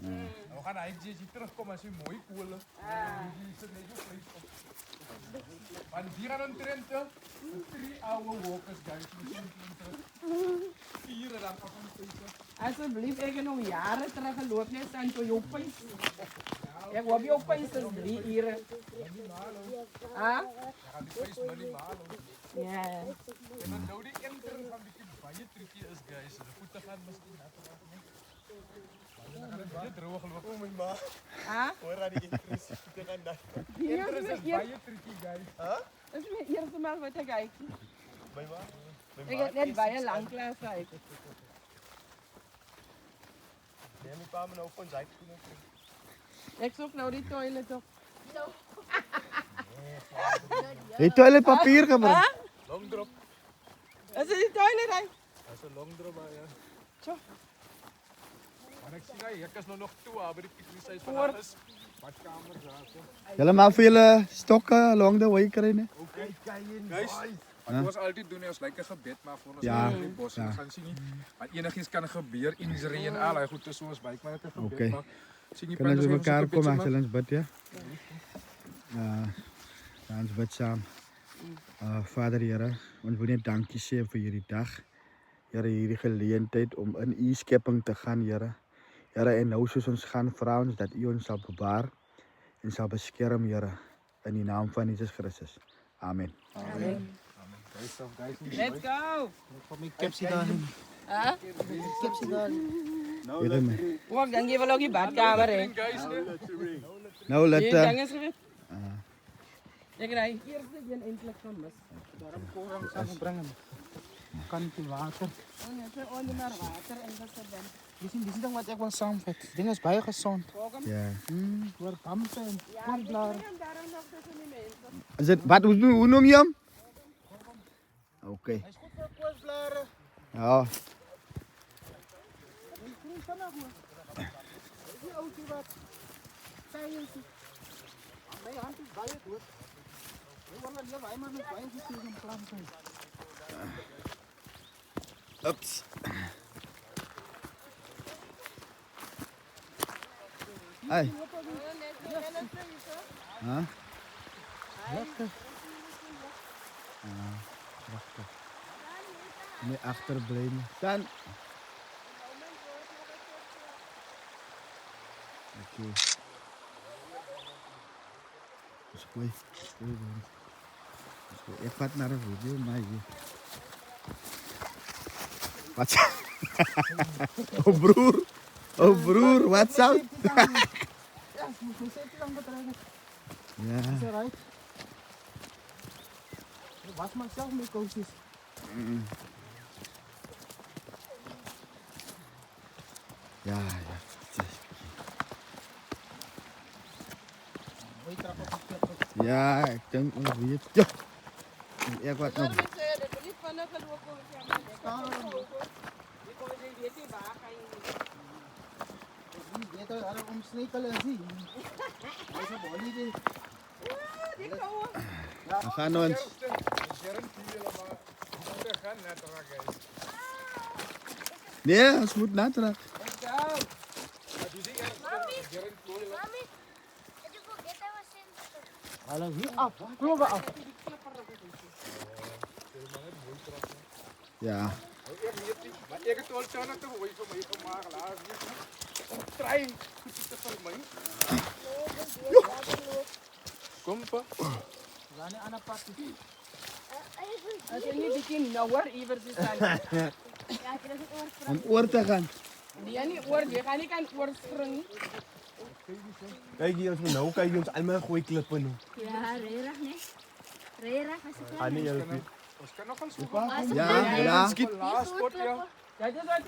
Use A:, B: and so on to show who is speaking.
A: We gaan eigenlijk terugkomen als je mooi koelen. Die is het net zo vlees op. Maar die gaan een trend, 3 oude walkers, guys. 4 dan af en toe.
B: Alsjeblieft, ik heb nog jaren terug gelopen net aan voor jouw pijs. Ik hoop jouw pijs is 3 uur. Ah?
A: Ja, die pijs minimaal.
B: Ja.
A: En dan nou die enter van die baie tricky is, guys. De voeten gaan misschien net eraf. Dan gaan het baie droog lopen. Oh my ma.
B: Ah?
C: Hoor dat die interesse voeten gaan daar.
A: Enter is baie tricky, guys.
B: Dat is mijn eerste maal wat ik kijk.
C: My ma.
B: Ik heb net baie lang klaar uit.
C: Nee, my pa moet nou van sy skoene.
B: Ik zoek nou die toilet op.
D: Die toiletpapier gebring.
B: Ah?
A: Long drop.
B: Is het die toilet hij?
A: Dat is een long drop, ja.
B: Zo.
A: Maar ik zie dat hier is nog toe, maar die pikniek is van
B: Voor.
A: alles. Badkamer, daar.
D: Julle maar vir julle stokke along the way kry, né?
A: Oké, guys. Wat ons altyd doen is like 'n gebed maar voor ons
D: Ja.
A: in die bos en
D: Ja.
A: gaan sien nie. Maar enigiets kan gebeur, injury en al, hy goed is soos byk maar net 'n gebed
D: Oké.
A: maar sien jy
D: Kan ons
A: ons
D: by mekaar kom
A: maar.
D: as ons bid, ja? Ons bid saam. Vader Here, ons wil net dankie sê vir hierdie dag. Here, hierdie geleentheid om in u skepping te gaan, Here. Here, en nou soos ons gaan, vra ons dat u ons sal bewaar en sal beskerm, Here, in die naam van Jesus Christus. Amen.
A: Guys,
B: Let's go. Ah?
D: Here, man.
B: Ook dan geven we ook die badkamer hè.
A: guys, nee.
D: Nou, let
B: Hier dan is het. Ik rijd eerst een eindelijk van mis.
E: Daarom koren samen brengen. Kantje water.
B: En het is onder naar water en dat is dan.
E: Die zien dan wat ik wil samenvat. Ding is bijna gezond.
D: ja.
E: Door bamsen en
B: Ja,
E: kornblaren.
B: en daarom nog tussen die mensen.
D: Is dit, wat, hoe noem je hem? Oké.
E: Hij is goed voor kornblaren.
D: Ja.
E: En groen vanaf man. Die auto wat. Tijdje. Mijn hand is bijna goed. Ik wil dat jij maar met bijna gezien in planten.
D: Ups. Hey. Huh?
E: Lekker.
D: Prachtig. Nee, achterblijven. Dan. Oké. Dat is goed. Dat is goed. Dat is goed. Ik vat naar een video, maar hier. Wat? Oh broer. Oh broer, wat zou?
E: Ja, ik moet niet zeker lang betrekken.
D: Ja.
E: Is eruit. Ik was maar zelf mee koosjes.
D: Ja, ja.
E: Moet je trap op de klep.
D: Ja, ik denk nog weer. Ja. Ik wat nog.
B: Dat is dat niet van de gelopen. Ik kon je weet die waar ga je niet.
E: Je weet al om snekelen zien. Hij is op holiday.
B: Die koude.
D: We gaan ons.
A: gaan net raak, guys.
D: Nee, ons moet na terug.
B: Let's go.
F: Mami, did you forget I was in?
E: Hallo, hier af. Kloppen af.
D: Ja.
A: Maar ek het al tjana te hooi vir my gemaak laas week. Try goed te vir my. Kom pa.
E: We gaan niet aan het pakken.
B: Als je niet die kind nou hoor, Iver is aan.
F: Ja, ik heb het oor.
D: Om oor te gaan.
B: Die gaan niet oor, die gaan niet aan oor springen.
C: Kyk hier ons moet nou kyk ons almal gooi klippe nou.
F: Ja, reerig, nee. Reerig, als ik
C: Gaan nie help nie.
A: Ons kan nog gaan soek.
D: Ja, ja.
A: Skiet laas spot ja.
B: Dat is wat